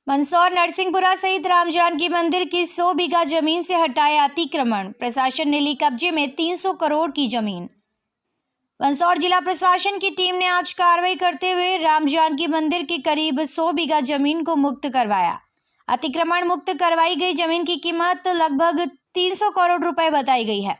मंदसौर नरसिंहपुरा सहित राम जानकी मंदिर की 100 बीघा जमीन से हटाया अतिक्रमण। प्रशासन ने ली कब्जे में 300 करोड़ की जमीन। मंदसौर जिला प्रशासन की टीम ने आज कार्रवाई करते हुए राम जानकी मंदिर की करीब 100 बीघा जमीन को मुक्त करवाया। अतिक्रमण मुक्त करवाई गई जमीन की कीमत लगभग 300 करोड़ रुपए बताई गई है।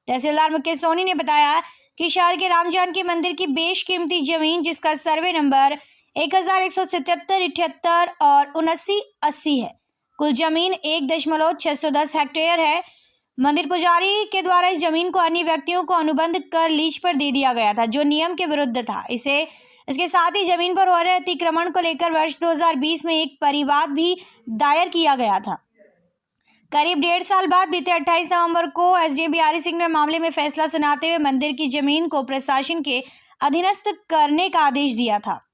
तहसीलदार मुकेश सोनी ने बताया कि शहर के राम जानकी मंदिर की बेशकीमती जमीन, जिसका सर्वे नंबर 1177, 78 और 7980 है, कुल जमीन 1.610 हेक्टेयर है। मंदिर पुजारी के द्वारा इस जमीन को अन्य व्यक्तियों को अनुबंध कर लीज पर दे दिया गया था, जो नियम के विरुद्ध था। इसके साथ ही जमीन पर हो रहे अतिक्रमण को लेकर वर्ष 2020 में एक परिवाद भी दायर किया गया था। करीब 1.5 साल बाद बीते 28 नवंबर को एसडीएम बिहारी सिंह ने मामले में फैसला सुनाते हुए मंदिर की जमीन को प्रशासन के अधीनस्थ करने का आदेश दिया था।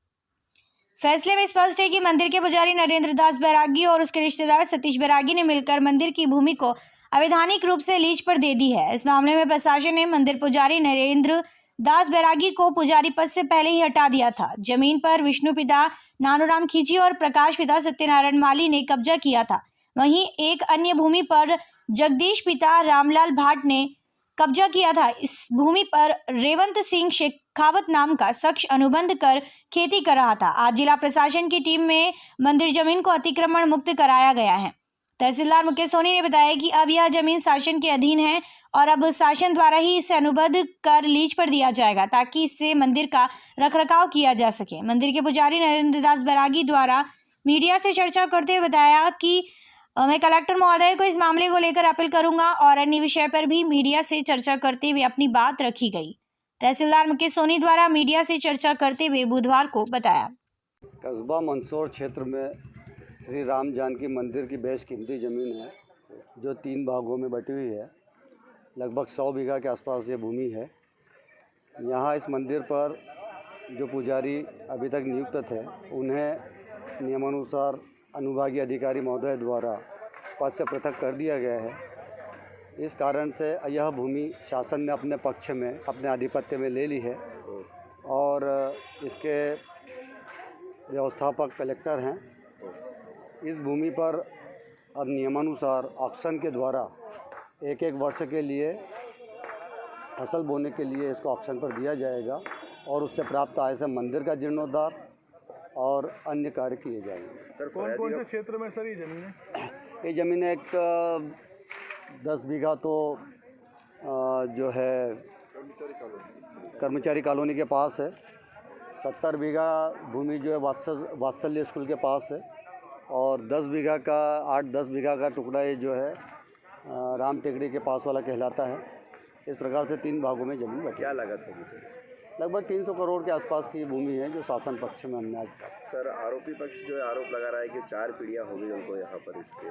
फैसले में स्पष्ट है कि मंदिर के पुजारी नरेंद्र दास बैरागी और उसके रिश्तेदार सतीश बैरागी ने मिलकर मंदिर की भूमि को अवैधानिक रूप से लीज पर दे दी है। इस मामले में प्रशासन ने मंदिर पुजारी नरेंद्र दास बैरागी को पुजारी पद से पहले ही हटा दिया था। जमीन पर विष्णु पिता नानूराम खींची और प्रकाश पिता सत्यनारायण माली ने कब्जा किया था। वहीं एक अन्य भूमि पर जगदीश पिता रामलाल भाट ने कब्जा किया था। इस भूमि पर रेवंत सिंह शेखावत नाम का शख्स अनुबंध कर खेती कर रहा था। आज जिला प्रशासन की टीम में मंदिर जमीन को अतिक्रमण मुक्त कराया गया है। तहसीलदार मुकेश सोनी ने बताया कि अब यह जमीन शासन के अधीन है और अब शासन द्वारा ही इसे अनुबंध कर लीज पर दिया जाएगा, ताकि इससे मंदिर का रखरखाव किया जा सके। मंदिर के पुजारी नरेंद्र दास बैरागी द्वारा मीडिया से चर्चा करते हुए बताया कि मैं कलेक्टर महोदय को इस मामले को लेकर अपील करूंगा और अन्य विषय पर भी मीडिया से चर्चा करते हुए अपनी बात रखी गई। तहसीलदार मुकेश सोनी द्वारा मीडिया से चर्चा करते हुए बुधवार को बताया, कस्बा मंदसौर क्षेत्र में श्री राम जानकी मंदिर की बेशकीमती ज़मीन है, जो 3 भागों में बटी हुई है। लगभग 100 बीघा के आसपास ये भूमि है। यहाँ इस मंदिर पर जो पुजारी अभी तक नियुक्त थे, उन्हें नियमानुसार अनुभागीय अधिकारी महोदय द्वारा पद से पृथक कर दिया गया है। इस कारण से यह भूमि शासन ने अपने पक्ष में, अपने आधिपत्य में ले ली है और इसके व्यवस्थापक कलेक्टर हैं। इस भूमि पर अब नियमानुसार ऑक्शन के द्वारा एक वर्ष के लिए फसल बोने के लिए इसको ऑक्शन पर दिया जाएगा और उससे प्राप्त आय से मंदिर का जीर्णोद्धार और अन्य कार्य किए जाएंगे। सर, कौन कौन से क्षेत्र में सर ये ज़मीन है? ये ज़मीन एक 10 बीघा तो जो है कर्मचारी कॉलोनी के पास है। 70 बीघा भूमि जो है वात्सल्य स्कूल के पास है और 10 बीघा का 8-10 बीघा का टुकड़ा ये जो है राम टेकड़ी के पास वाला कहलाता है। इस प्रकार से 3 भागों में जमीन बटी। क्या लागत होगी सर? लगभग 300 करोड़ के आसपास की भूमि है, जो शासन पक्ष में हमने आज। सर, आरोपी पक्ष जो है आरोप लगा रहा है कि 4 पीढ़ियाँ हो गई उनको यहाँ पर इसके।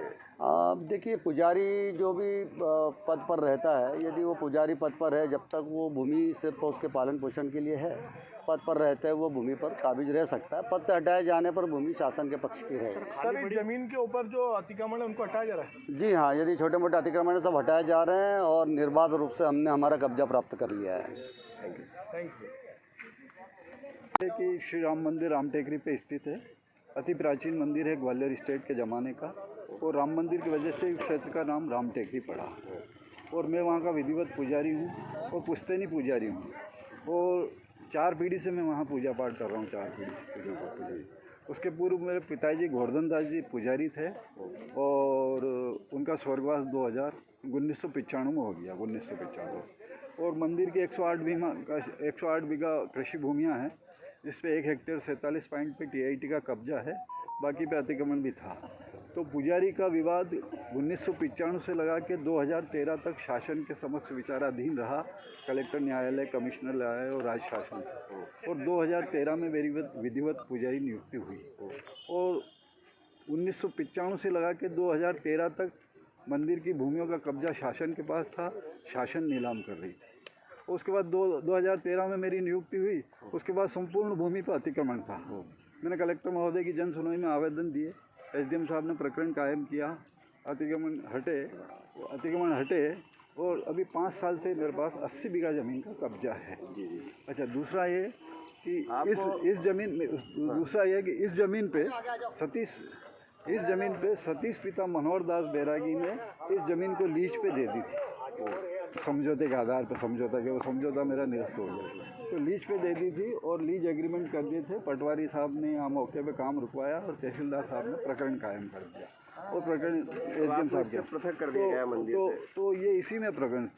देखिए, पुजारी जो भी पद पर रहता है, यदि वो पुजारी पद पर है, जब तक वो भूमि सिर्फ उसके पालन पोषण के लिए है, पद पर रहते हैं, वो भूमि पर काबिज रह सकता है। पद से हटाए जाने पर भूमि शासन के पक्ष की रहेगी। सर, इस जमीन के ऊपर जो अतिक्रमण है उनको हटाया जा रहा है? जी हाँ, यदि छोटे मोटे अतिक्रमण सब हटाए जा रहे हैं और निर्बाध रूप से हमने हमारा कब्जा प्राप्त कर लिया है। Thank you. कि श्री राम मंदिर राम टेकरी पे स्थित है। अति प्राचीन मंदिर है, ग्वालियर स्टेट के ज़माने का, और राम मंदिर की वजह से क्षेत्र का नाम राम टेकरी पड़ा। और मैं वहाँ का विधिवत पुजारी हूँ और पुश्तैनी पुजारी हूँ और 4 पीढ़ी से मैं वहाँ पूजा पाठ कर रहा हूँ। 4 पीढ़ी से पुजारी। उसके पूर्व मेरे पिताजी गोवर्धन दास जी पुजारी थे और उनका स्वर्गवास 1995 में हो गया, 1995। और मंदिर की 108 बीघा कृषि भूमियाँ हैं, जिस पे 1 हेक्टेयर 47 पॉइंट पे टीआईटी का कब्जा है, बाकी पे अतिक्रमण भी था। तो पुजारी का विवाद 1995 से लगा के 2013 तक शासन के समक्ष विचाराधीन रहा, कलेक्टर न्यायालय, कमिश्नर न्यायालय और राज्य शासन से। और 2013 में मेरी विधिवत पुजारी नियुक्ति हुई और 1995 से लगा के 2013 तक मंदिर की भूमियों का कब्जा शासन के पास था, शासन नीलाम कर रही थी। उसके बाद 2013 में मेरी नियुक्ति हुई। उसके बाद संपूर्ण भूमि पर अतिक्रमण था। मैंने कलेक्टर महोदय की जन सुनवाई में आवेदन दिए, एसडीएम साहब ने प्रकरण कायम किया, अतिक्रमण हटे और अभी 5 साल से मेरे पास 80 बीघा ज़मीन का कब्जा है। अच्छा, दूसरा ये कि इस ज़मीन पे सतीश इस ज़मीन पे सतीश पिता मनोहर दास बैरागी ने इस ज़मीन को लीज पे दे दी थी, समझौते के आधार पर समझौता के, वो समझौता मेरा निरस्त हो गया। तो लीज पे दे दी थी और लीज एग्रीमेंट कर दिए थे। पटवारी साहब ने यहाँ मौके पे काम रुकवाया और तहसीलदार साहब ने प्रकरण कायम कर दिया और प्रकरण एसडीएम साहब के पृथक कर दिया गया मंदिर से। तो ये इसी में प्रकरण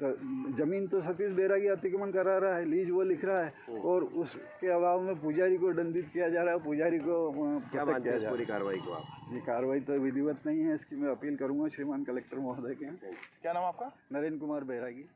जमीन तो सतीश बैरागी अतिक्रमण करा रहा है, लीज वो लिख रहा है और उसके अभाव में पुजारी को दंडित किया जा रहा है, पुजारी को क्या मानते हैं इस पूरी कार्रवाई को आप? ये कार्रवाई तो विधिवत नहीं है, इसकी मैं अपील करूंगा श्रीमान कलेक्टर महोदय के यहाँ। क्या नाम आपका? नरेंद्र कुमार बैरागी।